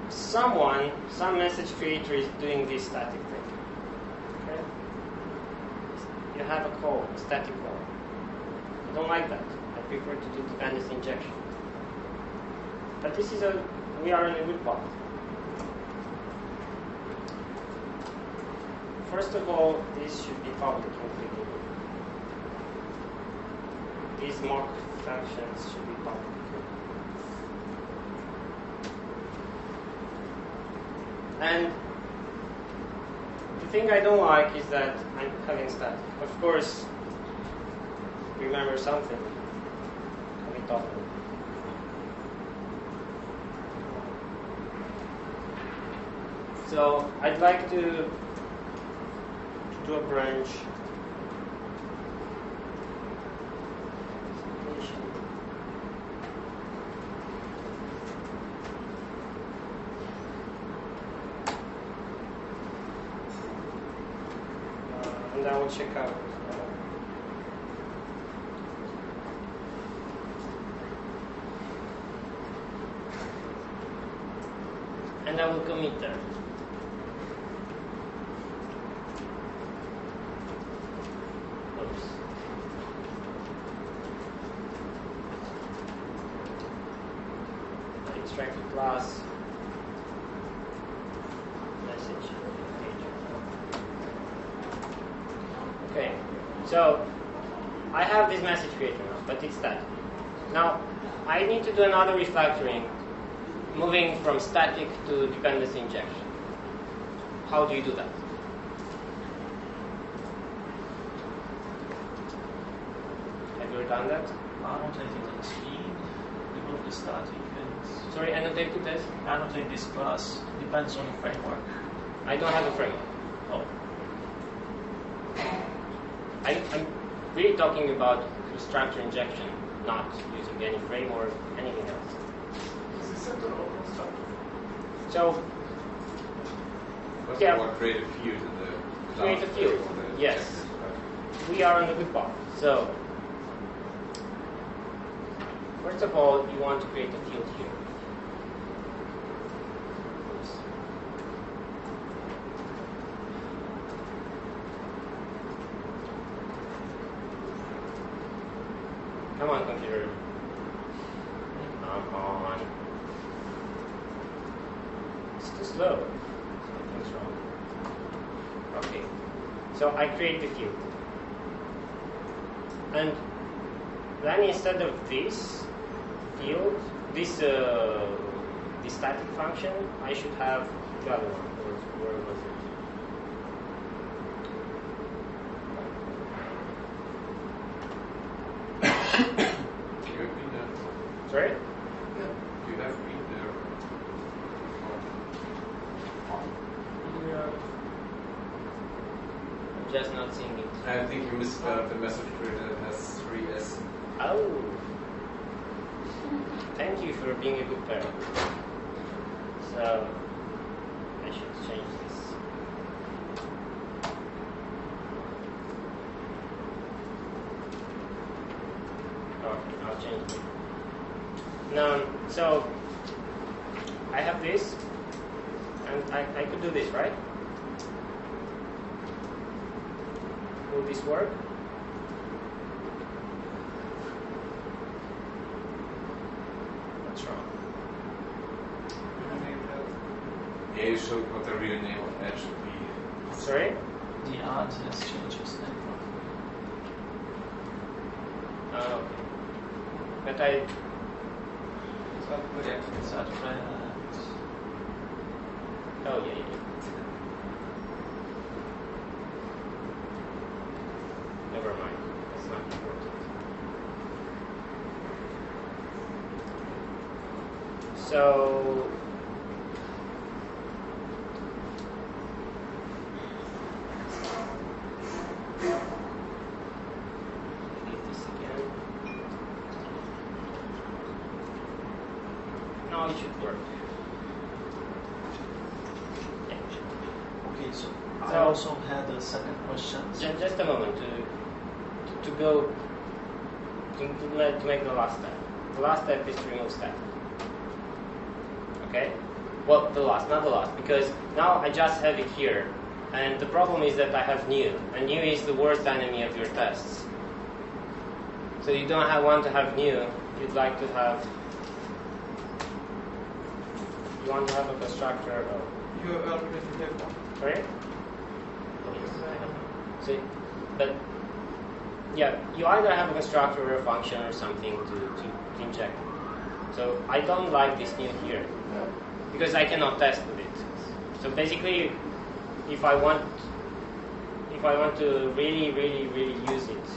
Some message creator is doing this static thing. Okay? You have a call, a static call. I don't like that. I prefer to do dependency injection. But this is we are in a good path. First of all, this should be public completely. These mock functions should be public. And the thing I don't like is that I'm having static. Of course, remember something. Let me talk. So I'd like to do a branch. And I will check out. And I will commit there. Oops. I extract the class message. Okay, so I have this message creator now, but it's static. Now I need to do another refactoring, moving from static to dependency injection. How do you do that? Have you ever done that? Annotate it as feed, remove the static, and Sorry, annotate it as? annotate this class. Depends on the framework. I don't have a framework. Oh, I'm really talking about structure injection, not using any framework, anything else. So, First yeah. of all, create a field in the class. Create a field, on the yes. checklist, We are on the good path. So, first of all, you want to create a field here. Oops. Come on, computer. Come on. It's too slow. Something's wrong. Okay. So I create the field. And then instead of this field, this static function, I should have the other one. Where was it? You have been there. Sorry? You have been there. I'm just not seeing it. I think you misspelled the message creator that has 3S. Oh. Thank you for being a good parent. So, I should change this. Okay, I'll change it. Now, so, I have this, and I could do this, right? Will this work? What's wrong? Yeah, you showed what the real name of Edge should be. Sorry? the add has changed its name. Oh, okay. But I... It's at Oh, yeah. Never mind. That's not important. So... delete this again. Now it should work. Yeah. Okay, so I So- also had a second question. Just a moment to go to make the last step. The last step is to remove static. Okay? Well, not the last, because now I just have it here, and the problem is that I have new, and new is the worst enemy of your tests. So you don't want to have new. You'd like to have. You want to have a constructor. You already have one. Sorry? So, but yeah, you either have a constructor or a function or something to inject. So I don't like this new here because I cannot test with it. So basically, if I want to really use it,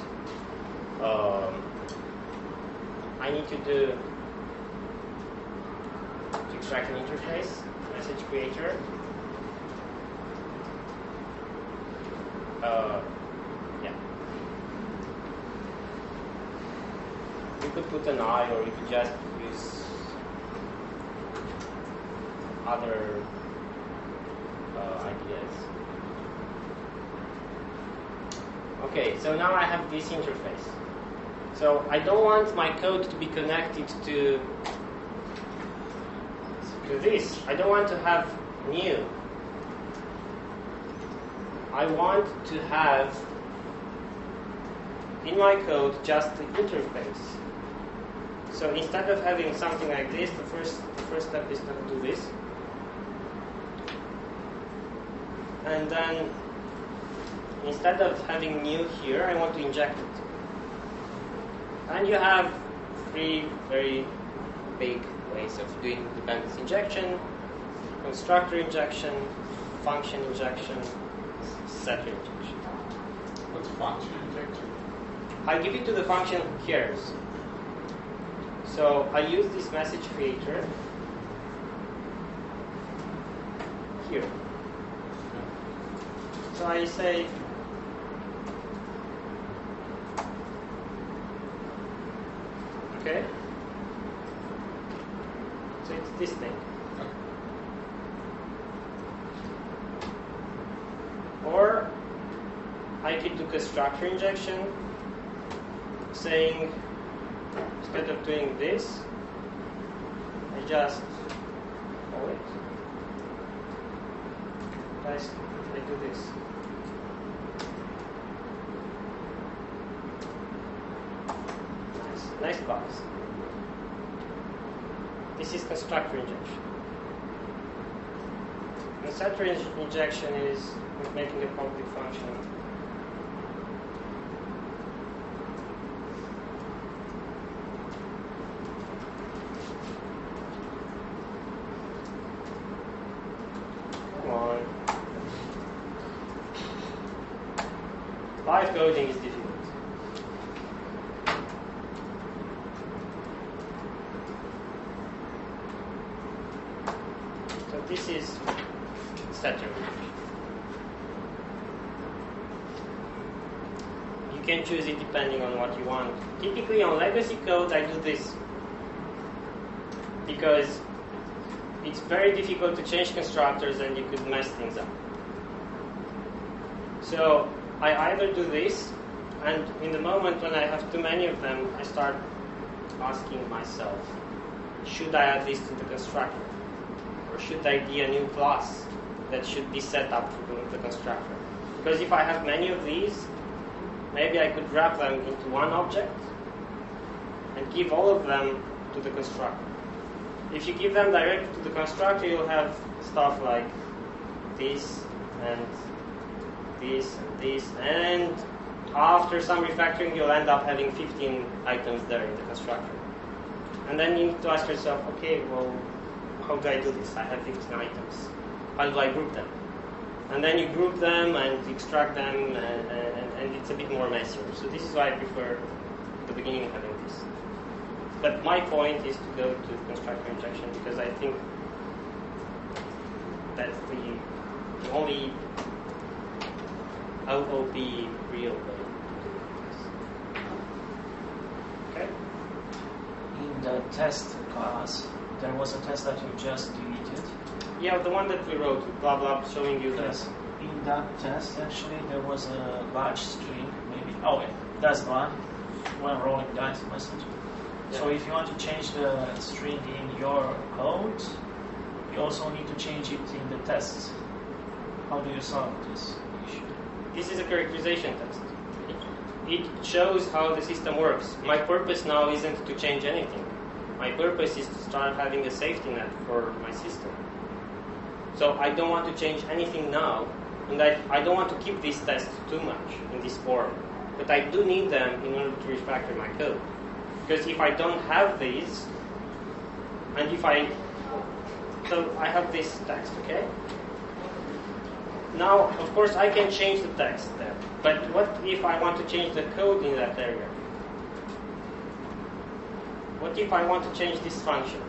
I need to extract an interface, message creator, yeah. You could put an I, or you could just use other ideas. Okay, so now I have this interface. So I don't want my code to be connected to this. I don't want to have new. I want to have in my code just the interface. So instead of having something like this, the first step is to do this. And then instead of having new here, I want to inject it. And you have three very big ways of doing dependency injection: constructor injection, function injection, setter injection. What's function injection? I give it to the function who cares. So I use this message creator here. So I say okay. So it's this thing. Or I could do constructor injection, saying instead of doing this, I just call it. I do this. Nice box. This is constructor injection. The setter injection is making a public function. Come on. Live coding is difficult. So this is setter. You can choose it depending on what you want. Typically on legacy code I do this because it's very difficult to change constructors and you could mess things up. So I either do this, and in the moment when I have too many of them, I start asking myself, should I add this to the constructor? Or should I be a new class that should be set up for the constructor? Because if I have many of these, maybe I could wrap them into one object and give all of them to the constructor. If you give them directly to the constructor, you'll have stuff like this and this and this, and after some refactoring you'll end up having 15 items there in the constructor. And then you need to ask yourself, okay, well, how do I do this? I have 15 items. How do I group them? And then you group them and extract them, and it's a bit more messier. So this is why I prefer at the beginning having this. But my point is to go to constructor injection because I think that's the only OOP real way to do this. Okay? In the test class, there was a test that you just deleted. Yeah, the one that we wrote, blah blah, showing you Yes. this. In that test, actually, there was a large string, maybe. Oh, yeah, that's one rolling dice message. Yeah. So if you want to change the string in your code, you also need to change it in the tests. How do you solve this issue? This is a characterization test. It shows how the system works. My purpose now isn't to change anything. My purpose is to start having a safety net for my system. So I don't want to change anything now, and I don't want to keep these tests too much in this form. But I do need them in order to refactor my code. Because if I don't have these, and so I have this text, okay? Now, of course, I can change the text there. But what if I want to change the code in that area? What if I want to change this function?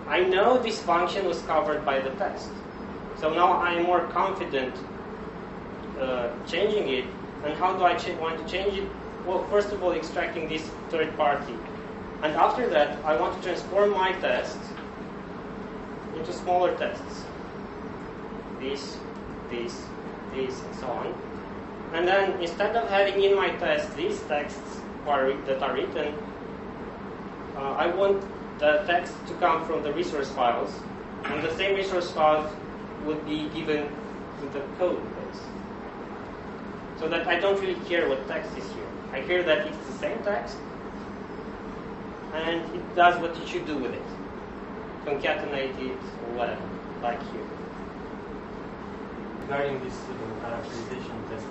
I know this function was covered by the test. So now I am more confident changing it. And how do I want to change it? Well, first of all, extracting this third party. And after that, I want to transform my test into smaller tests. This, and so on. And then instead of having in my test these texts that are written, I want the text to come from the resource files, and the same resource files would be given to the code base. So that I don't really care what text is here. I care that it's the same text, and it does what you should do with it. Concatenate it, or whatever, like here. Regarding this characterization test,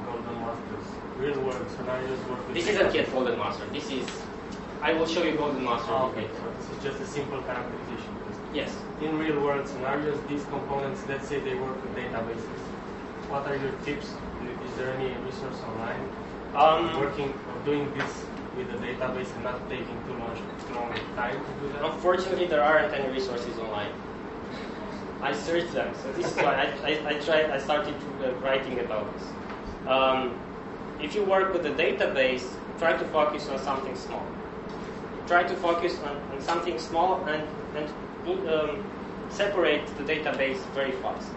golden masters, real world scenarios work with. This isn't yet golden master. This is. I will show you golden master. Okay, so this is just a simple characterization test. Yes. In real world scenarios, these components, let's say they work with databases. What are your tips? Is there any resource online doing this with the database and not taking too long time to do that? Unfortunately, there aren't any resources online. I searched them, so this is why I started writing about this. If you work with a database, try to focus on something small. Try to focus on something small and separate the database very fast.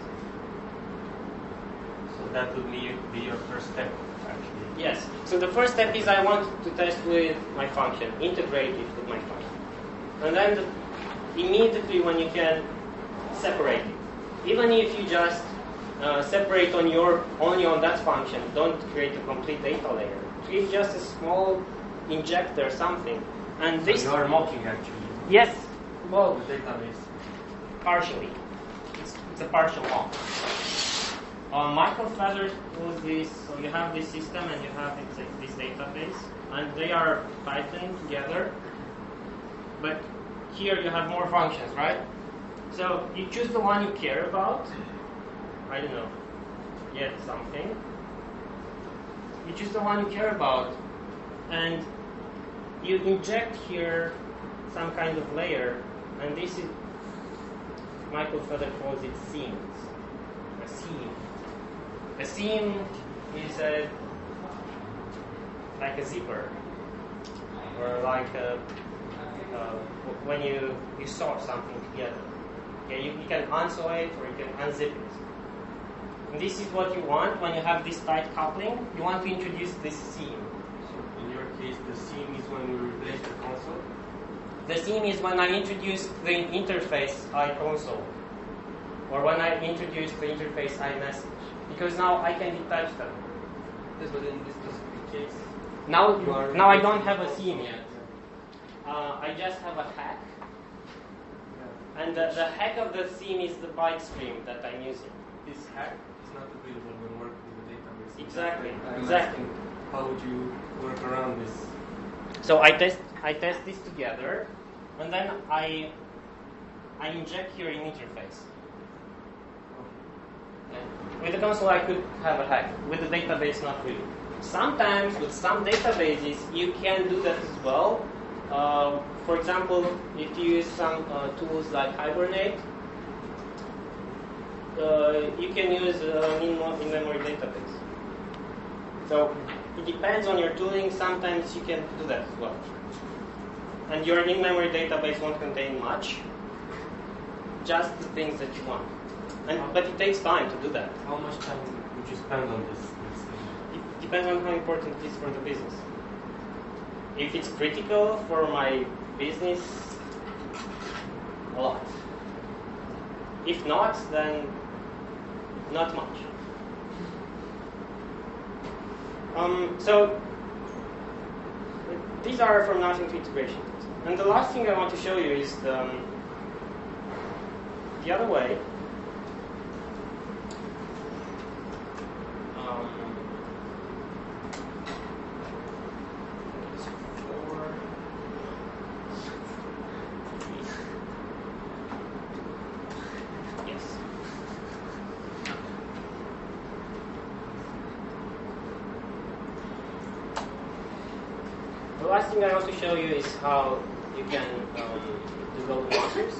So that would be your first step, actually. Yes. So the first step is I want to test with my function, integrate it with my function. And then immediately when you can separate it, even if you just separate only on that function, don't create a complete data layer. Create just a small injector, something. And this. So you are mocking actually. Yes. Well, the database. Partially. It's a partial mock. Microfeather was this. So you have this system and you have this database, and they are tightened together. But here you have more functions, right? So you choose the one you care about. I don't know. Get something. You choose the one you care about, and you inject here some kind of layer, and this is Michael Feather calls it seams. A seam. A seam is like a zipper, or like when you sew something together. Okay, you can unsew it or you can unzip it. And this is what you want when you have this tight coupling. You want to introduce this seam. So in your case, the seam is when you replace the console? The seam is when I introduce the interface iConsole, or when I introduce the interface iMessage, because now I can detach them. Yes, but in this specific case, Now I don't have a seam yet. I just have a hack, and the hack of the seam is the byte stream that I'm using. This hack is not available when working with the database. Exactly. How would you work around this? So I test this together, and then I inject here an interface. Okay. With the console, I could have a hack. With the database, not really. Sometimes, with some databases, you can do that as well. For example, if you use some tools like Hibernate, you can use an in-memory database. So it depends on your tooling. Sometimes you can do that as well. And your in-memory database won't contain much, just the things that you want. But it takes time to do that. How much time would you spend on this? It depends on how important it is for the business. If it's critical for my business, a lot. If not, then not much. So these are from nothing to integration. And the last thing I want to show you is the other way. The last thing I want to show you is how you can develop modules.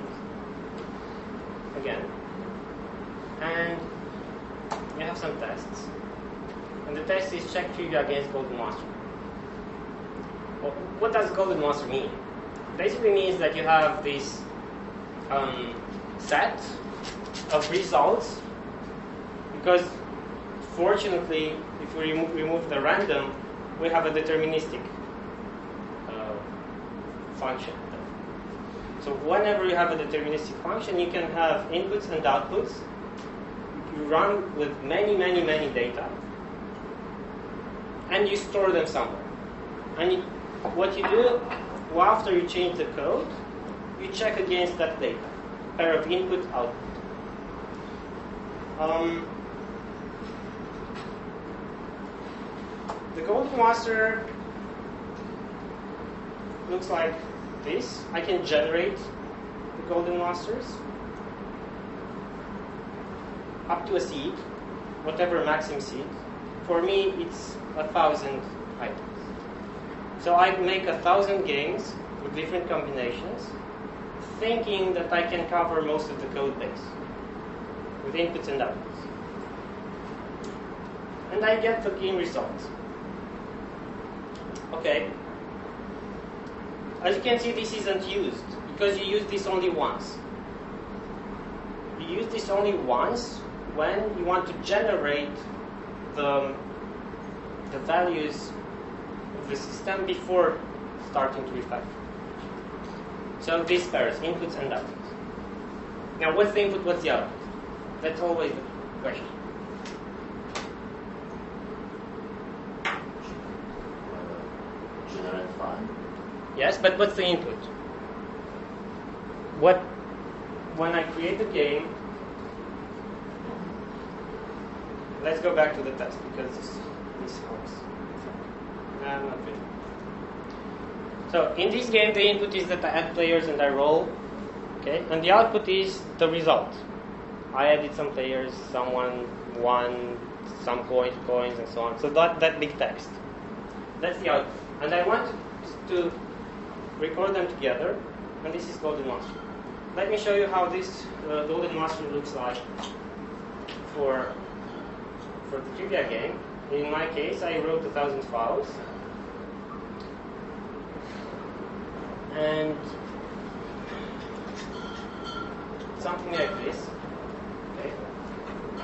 it again, and you have some tests. And the test is check trivia against golden master. Well, what does golden master mean? Basically means that you have this set of results, because fortunately, if we remove the random, we have a deterministic function. So whenever you have a deterministic function, you can have inputs and outputs. You run with many data, and you store them somewhere. And what you do, after you change the code, you check against that data, pair of input, output. The golden master looks like this. I can generate the golden masters up to a seed, whatever maximum seed. For me, it's 1,000 items. So I make 1,000 games with different combinations, thinking that I can cover most of the code base with inputs and outputs. And I get the game results. Okay. As you can see, this isn't used because you use this only once. You use this only once when you want to generate the values of the system before starting to refactor. So these pairs, inputs and outputs. Now, what's the input, what's the output? That's always the question. Generate file. Yes, but what's the input? When I create the game, let's go back to the test because this helps. No, not really. So in this game, the input is that I add players and I roll, okay, and the output is the result. I added some players, someone won some coins, and so on. So that big text, that's the output, and I want to record them together, and this is golden master. Let me show you how this golden master looks like for the trivia game. In my case, I wrote 1,000 files, and something like this. Okay,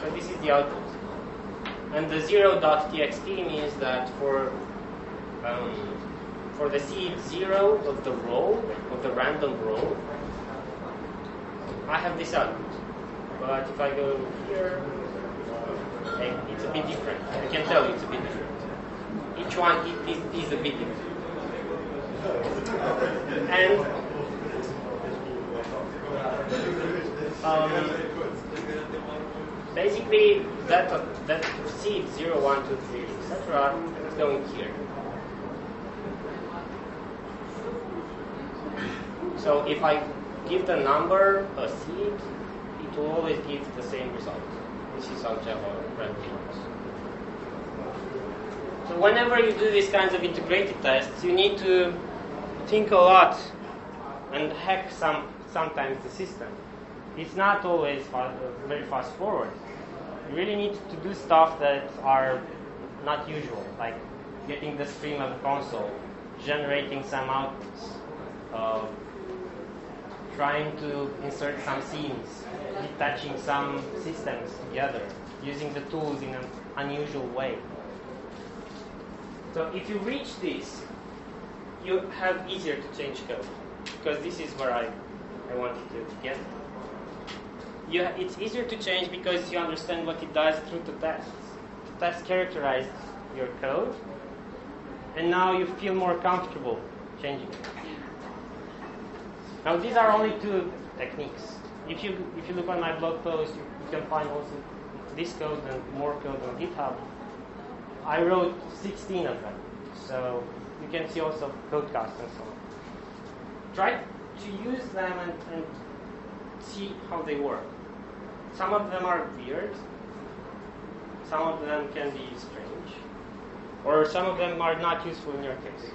so this is the output, and the 0.txt means that for the seed 0 of the row, of the random row, I have this output. But if I go here, it's a bit different. I can tell you it's a bit different. Each one is a bit different. And basically that seed 0, 1, 2, 3, etc. is going here. So if I give the number a seed, it will always give the same result. This is how Java randomly works. So whenever you do these kinds of integrated tests, you need to think a lot and hack sometimes the system. It's not always very fast forward. You really need to do stuff that are not usual, like getting the stream of the console, generating some outputs, trying to insert some scenes, detaching some systems together, using the tools in an unusual way. So if you reach this, you have easier to change code, because this is where I wanted to get. It's easier to change because you understand what it does through the tests. The tests characterize your code, and now you feel more comfortable changing it. Now these are only 2 techniques. If you look on my blog post, you can find also this code and more code on GitHub. I wrote 16 of them, so you can see also codecast and so on. Try to use them and see how they work. Some of them are weird, some of them can be strange, or some of them are not useful in your case.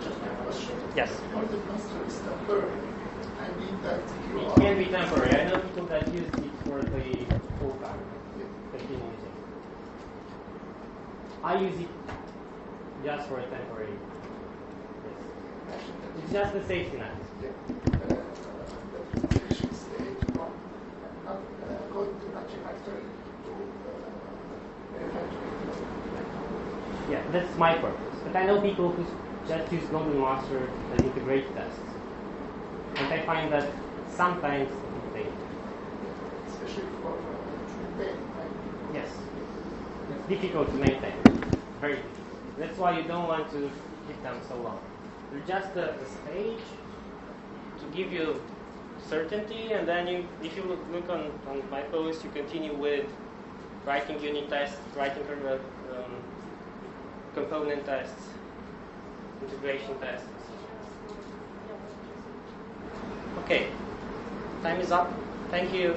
Just a question. Yes. Because the cluster is temporary. I mean that you It are... can be temporary. I know people that use it for the full time. Continue using it. I use it just for a temporary. Yes. It's just a safety net. The transition stage from not going to factory to manufacturing. Yeah, that's my purpose. But I know people who just use Golden Master as integrate tests. And I find that sometimes they... Especially for to maintain. Yes. It's difficult to maintain. Very difficult. That's why you don't want to keep them so long. They're just a stage to give you certainty, and then you, if you look on my post, you continue with writing unit tests, writing component tests, integration tests. Okay, time is up. Thank you.